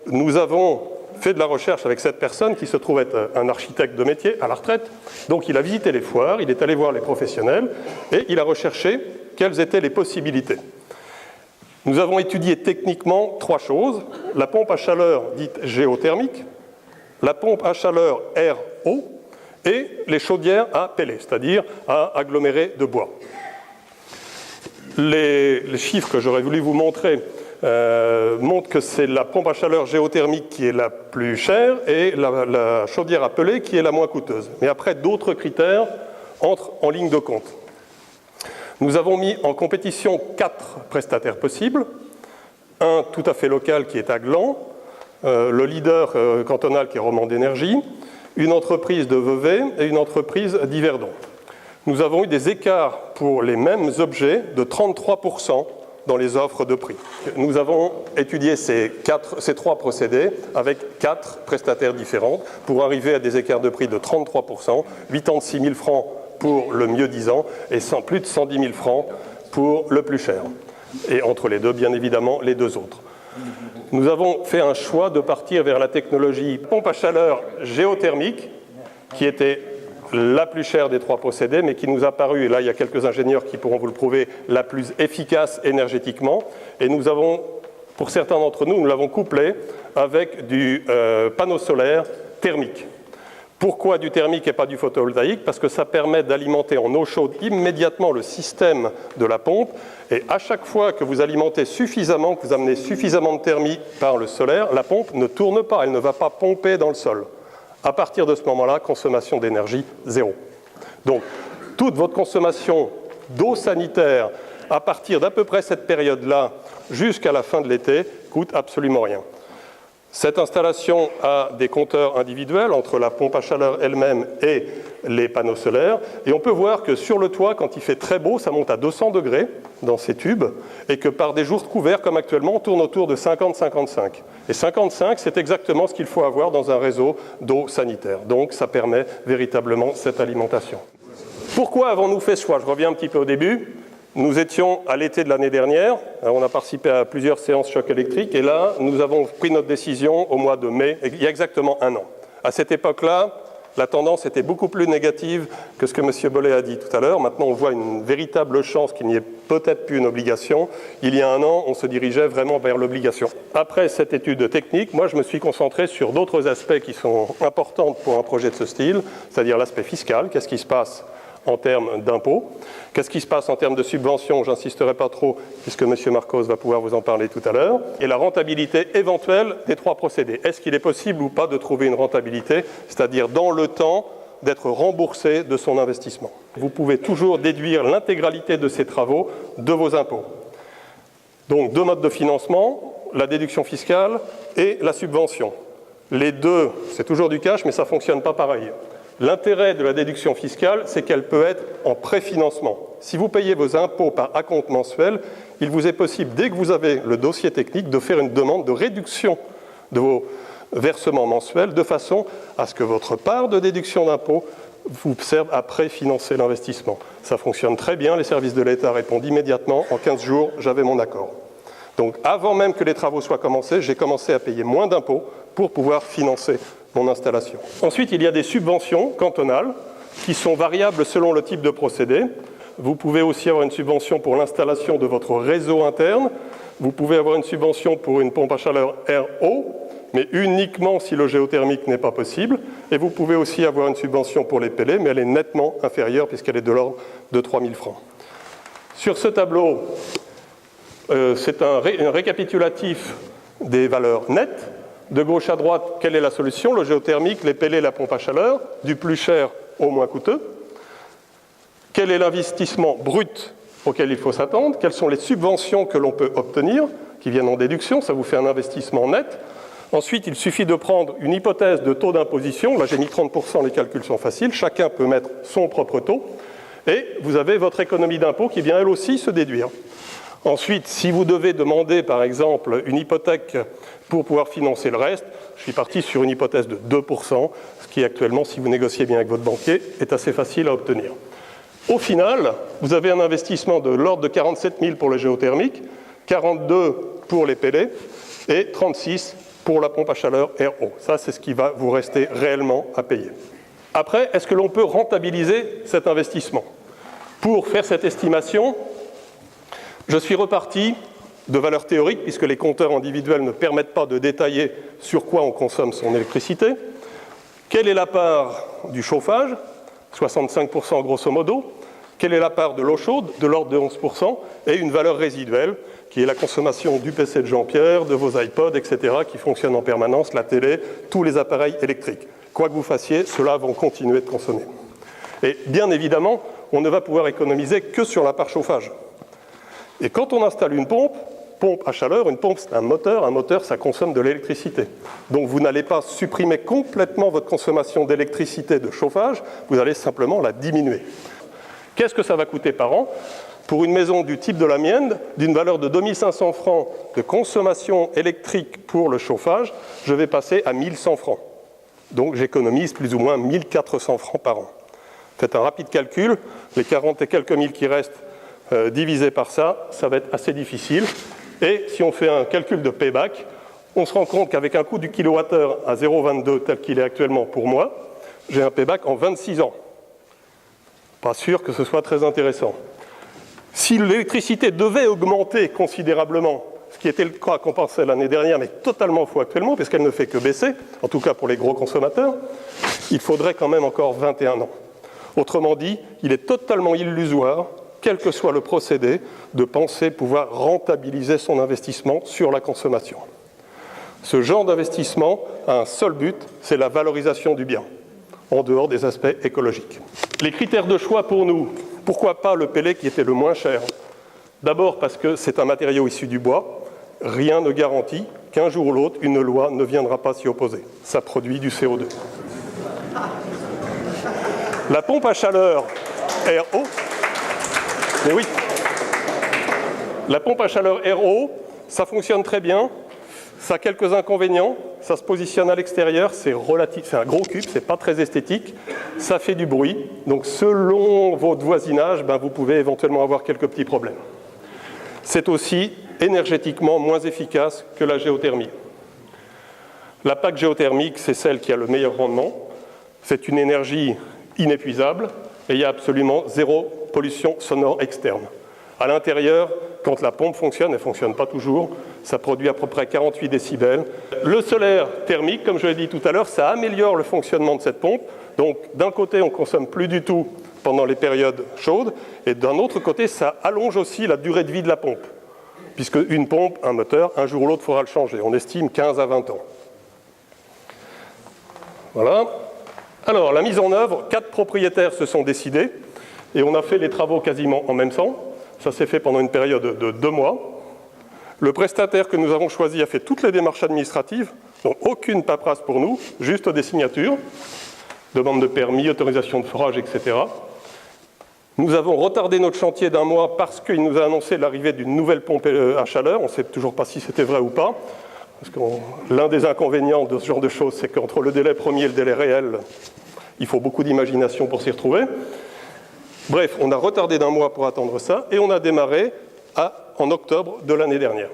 nous avons fait de la recherche avec cette personne qui se trouve être un architecte de métier à la retraite. Donc il a visité les foires, il est allé voir les professionnels et il a recherché quelles étaient les possibilités. Nous avons étudié techniquement 3 choses. La pompe à chaleur dite géothermique, la pompe à chaleur RO et les chaudières à pellets, c'est-à-dire à agglomérés de bois. Les chiffres que j'aurais voulu vous montrer montrent que c'est la pompe à chaleur géothermique qui est la plus chère et la chaudière à pellets qui est la moins coûteuse. Mais après, d'autres critères entrent en ligne de compte. Nous avons mis en compétition 4 prestataires possibles. Un tout à fait local qui est à Gland, le leader cantonal qui est Romand d'énergie, une entreprise de Vevey et une entreprise d'Yverdon. Nous avons eu des écarts pour les mêmes objets de 33% dans les offres de prix. Nous avons étudié ces 3 procédés avec 4 prestataires différents pour arriver à des écarts de prix de 33%, 86 000 francs pour le mieux disant et plus de 110 000 francs pour le plus cher. Et entre les deux, bien évidemment, les 2 autres. Nous avons fait un choix de partir vers la technologie pompe à chaleur géothermique, qui était la plus chère des 3 procédés, mais qui nous a paru, et là il y a quelques ingénieurs qui pourront vous le prouver, la plus efficace énergétiquement. Et nous avons, pour certains d'entre nous, nous l'avons couplé avec du panneau solaire thermique. Pourquoi du thermique et pas du photovoltaïque? Parce que ça permet d'alimenter en eau chaude immédiatement le système de la pompe. Et à chaque fois que vous alimentez suffisamment, que vous amenez suffisamment de thermie par le solaire, la pompe ne tourne pas, elle ne va pas pomper dans le sol. À partir de ce moment-là, consommation d'énergie, 0. Donc, toute votre consommation d'eau sanitaire, à partir d'à peu près cette période-là, jusqu'à la fin de l'été, coûte absolument rien. Cette installation a des compteurs individuels entre la pompe à chaleur elle-même et les panneaux solaires. Et on peut voir que sur le toit, quand il fait très beau, ça monte à 200 degrés dans ces tubes, et que par des jours couverts, comme actuellement, on tourne autour de 50-55. Et 55, c'est exactement ce qu'il faut avoir dans un réseau d'eau sanitaire. Donc ça permet véritablement cette alimentation. Pourquoi avons-nous fait ce choix? Je reviens un petit peu au début. Nous étions à l'été de l'année dernière, on a participé à plusieurs séances choc électrique, et là, nous avons pris notre décision au mois de mai, il y a exactement 1 an. À cette époque-là, la tendance était beaucoup plus négative que ce que M. Bollet a dit tout à l'heure. Maintenant, on voit une véritable chance qu'il n'y ait peut-être plus une obligation. Il y a 1 an, on se dirigeait vraiment vers l'obligation. Après cette étude technique, moi, je me suis concentré sur d'autres aspects qui sont importants pour un projet de ce style, c'est-à-dire l'aspect fiscal, qu'est-ce qui se passe en termes d'impôts. Qu'est-ce qui se passe en termes de subventions? J'insisterai pas trop, puisque M. Marcos va pouvoir vous en parler tout à l'heure. Et la rentabilité éventuelle des 3 procédés. Est-ce qu'il est possible ou pas de trouver une rentabilité, c'est-à-dire dans le temps, d'être remboursé de son investissement? Vous pouvez toujours déduire l'intégralité de ces travaux de vos impôts. Donc 2 modes de financement, la déduction fiscale et la subvention. Les 2, c'est toujours du cash, mais ça ne fonctionne pas pareil. L'intérêt de la déduction fiscale, c'est qu'elle peut être en préfinancement. Si vous payez vos impôts par acompte mensuel, il vous est possible, dès que vous avez le dossier technique, de faire une demande de réduction de vos versements mensuels, de façon à ce que votre part de déduction d'impôt vous serve à préfinancer l'investissement. Ça fonctionne très bien, les services de l'État répondent immédiatement. En 15 jours, j'avais mon accord. Donc avant même que les travaux soient commencés, j'ai commencé à payer moins d'impôts pour pouvoir financer mon installation. Ensuite, il y a des subventions cantonales qui sont variables selon le type de procédé. Vous pouvez aussi avoir une subvention pour l'installation de votre réseau interne. Vous pouvez avoir une subvention pour une pompe à chaleur RO, mais uniquement si le géothermique n'est pas possible. Et vous pouvez aussi avoir une subvention pour les pellets, mais elle est nettement inférieure puisqu'elle est de l'ordre de 3 000 francs. Sur ce tableau, c'est un récapitulatif des valeurs nettes. De gauche à droite, quelle est la solution? Le géothermique, les pellets, la pompe à chaleur, du plus cher au moins coûteux. Quel est l'investissement brut auquel il faut s'attendre? Quelles sont les subventions que l'on peut obtenir, qui viennent en déduction? Ça vous fait un investissement net. Ensuite, il suffit de prendre une hypothèse de taux d'imposition. Là, j'ai mis 30%, les calculs sont faciles. Chacun peut mettre son propre taux. Et vous avez votre économie d'impôt qui vient elle aussi se déduire. Ensuite, si vous devez demander, par exemple, une hypothèque pour pouvoir financer le reste, je suis parti sur une hypothèse de 2%, ce qui actuellement, si vous négociez bien avec votre banquier, est assez facile à obtenir. Au final, vous avez un investissement de l'ordre de 47 000 pour le géothermique, 42 pour les pellets et 36 pour la pompe à chaleur RO. Ça, c'est ce qui va vous rester réellement à payer. Après, est-ce que l'on peut rentabiliser cet investissement? Pour faire cette estimation, je suis reparti de valeurs théoriques, puisque les compteurs individuels ne permettent pas de détailler sur quoi on consomme son électricité. Quelle est la part du chauffage? 65% grosso modo. Quelle est la part de l'eau chaude? De l'ordre de 11%. Et une valeur résiduelle, qui est la consommation du PC de Jean-Pierre, de vos iPods, etc., qui fonctionnent en permanence, la télé, tous les appareils électriques. Quoi que vous fassiez, ceux-là vont continuer de consommer. Et bien évidemment, on ne va pouvoir économiser que sur la part chauffage. Et quand on installe une pompe à chaleur, une pompe c'est un moteur ça consomme de l'électricité. Donc vous n'allez pas supprimer complètement votre consommation d'électricité de chauffage, vous allez simplement la diminuer. Qu'est-ce que ça va coûter par an? Pour une maison du type de la mienne, d'une valeur de 2500 francs de consommation électrique pour le chauffage, je vais passer à 1100 francs. Donc j'économise plus ou moins 1400 francs par an. Faites un rapide calcul, les 40 et quelques mille qui restent divisé par ça, ça va être assez difficile. Et si on fait un calcul de payback, on se rend compte qu'avec un coût du kilowattheure à 0,22 tel qu'il est actuellement pour moi, j'ai un payback en 26 ans. Pas sûr que ce soit très intéressant. Si l'électricité devait augmenter considérablement, ce qui était le cas qu'on pensait l'année dernière, mais totalement faux actuellement, puisqu'elle ne fait que baisser, en tout cas pour les gros consommateurs, il faudrait quand même encore 21 ans. Autrement dit, il est totalement illusoire, quel que soit le procédé, de penser pouvoir rentabiliser son investissement sur la consommation. Ce genre d'investissement a un seul but, c'est la valorisation du bien, en dehors des aspects écologiques. Les critères de choix pour nous, pourquoi pas le pellet qui était le moins cher? D'abord parce que c'est un matériau issu du bois, rien ne garantit qu'un jour ou l'autre, une loi ne viendra pas s'y opposer. Ça produit du CO2. La pompe à chaleur RO, mais oui, la pompe à chaleur RO, ça fonctionne très bien, ça a quelques inconvénients, ça se positionne à l'extérieur, c'est un gros cube, c'est pas très esthétique, ça fait du bruit, donc selon votre voisinage, vous pouvez éventuellement avoir quelques petits problèmes. C'est aussi énergétiquement moins efficace que la géothermie. La PAC géothermique, c'est celle qui a le meilleur rendement, c'est une énergie inépuisable et il y a absolument zéro pollution sonore externe. À l'intérieur, quand la pompe fonctionne, elle ne fonctionne pas toujours, ça produit à peu près 48 décibels. Le solaire thermique, comme je l'ai dit tout à l'heure, ça améliore le fonctionnement de cette pompe. Donc d'un côté, on ne consomme plus du tout pendant les périodes chaudes, et d'un autre côté, ça allonge aussi la durée de vie de la pompe. Puisque une pompe, un moteur, un jour ou l'autre, il faudra le changer. On estime 15 à 20 ans. Voilà. Alors, la mise en œuvre, 4 propriétaires se sont décidés, et on a fait les travaux quasiment en même temps. Ça s'est fait pendant une période de 2 mois. Le prestataire que nous avons choisi a fait toutes les démarches administratives, donc aucune paperasse pour nous, juste des signatures, demande de permis, autorisation de forage, etc. Nous avons retardé notre chantier d'1 mois parce qu'il nous a annoncé l'arrivée d'une nouvelle pompe à chaleur. On ne sait toujours pas si c'était vrai ou pas. Parce que l'un des inconvénients de ce genre de choses, c'est qu'entre le délai premier et le délai réel, il faut beaucoup d'imagination pour s'y retrouver. Bref, on a retardé d'1 mois pour attendre ça, et on a démarré en octobre de l'année dernière.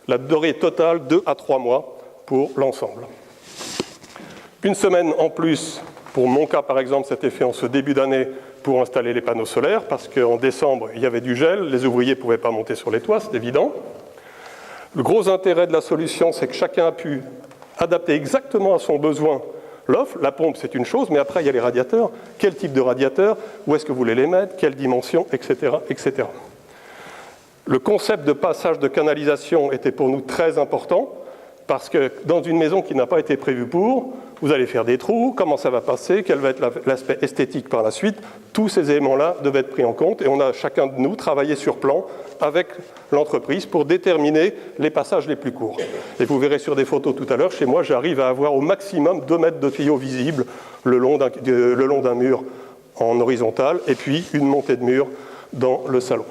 La durée totale, 2 à 3 mois pour l'ensemble. Une semaine en plus, pour mon cas par exemple, c'était fait en ce début d'année pour installer les panneaux solaires, parce qu'en décembre, il y avait du gel, les ouvriers ne pouvaient pas monter sur les toits, c'est évident. Le gros intérêt de la solution, c'est que chacun a pu adapter exactement à son besoin l'offre. La pompe, c'est une chose, mais après, il y a les radiateurs. Quel type de radiateur? Où est-ce que vous voulez les mettre? Quelle dimension? Etc., etc. Le concept de passage de canalisation était pour nous très important, parce que dans une maison qui n'a pas été prévue pour, vous allez faire des trous, comment ça va passer, quel va être l'aspect esthétique par la suite. Tous ces éléments-là devaient être pris en compte, et on a chacun de nous travaillé sur plan avec l'entreprise pour déterminer les passages les plus courts. Et vous verrez sur des photos tout à l'heure, chez moi, j'arrive à avoir au maximum 2 mètres de tuyaux visibles le long d'un mur en horizontal, et puis une montée de mur dans le salon.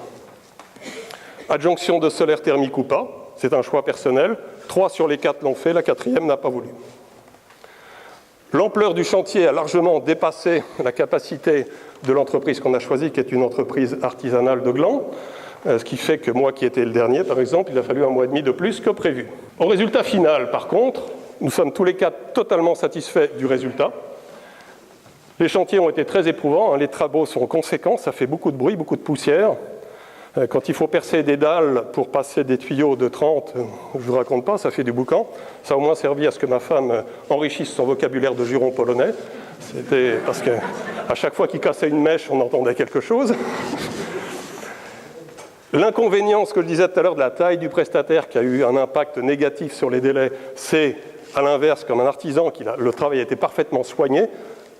Adjonction de solaire thermique ou pas, c'est un choix personnel. 3 sur les 4 l'ont fait, la 4e n'a pas voulu. L'ampleur du chantier a largement dépassé la capacité de l'entreprise qu'on a choisie, qui est une entreprise artisanale de Gland, ce qui fait que moi qui étais le dernier, par exemple, il a fallu 1 mois et demi de plus que prévu. Au résultat final, par contre, Nous sommes tous les quatre totalement satisfaits du résultat. Les chantiers ont été très éprouvants, les travaux sont conséquents, ça fait beaucoup de bruit, beaucoup de poussière. Quand il faut percer des dalles pour passer des tuyaux de 30, je ne vous raconte pas, ça fait du boucan. Ça a au moins servi à ce que ma femme enrichisse son vocabulaire de juron polonais. C'était parce qu'à chaque fois qu'il cassait une mèche, on entendait quelque chose. L'inconvénient, ce que je disais tout à l'heure, de la taille du prestataire qui a eu un impact négatif sur les délais, c'est à l'inverse, comme un artisan, le travail a été parfaitement soigné,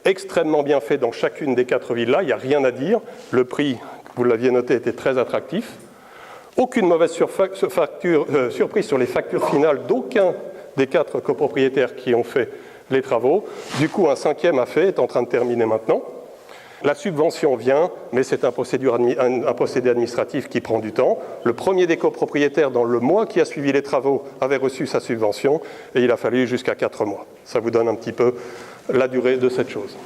extrêmement bien fait dans chacune des 4 villas, il n'y a rien à dire. Le prix, vous l'aviez noté, était très attractif. Aucune mauvaise surprise sur les factures finales d'aucun des 4 copropriétaires qui ont fait les travaux. Du coup, un 5e est en train de terminer maintenant. La subvention vient, mais c'est un procédé administratif qui prend du temps. Le premier des copropriétaires, dans le mois qui a suivi les travaux, avait reçu sa subvention et il a fallu jusqu'à 4 mois. Ça vous donne un petit peu la durée de cette chose.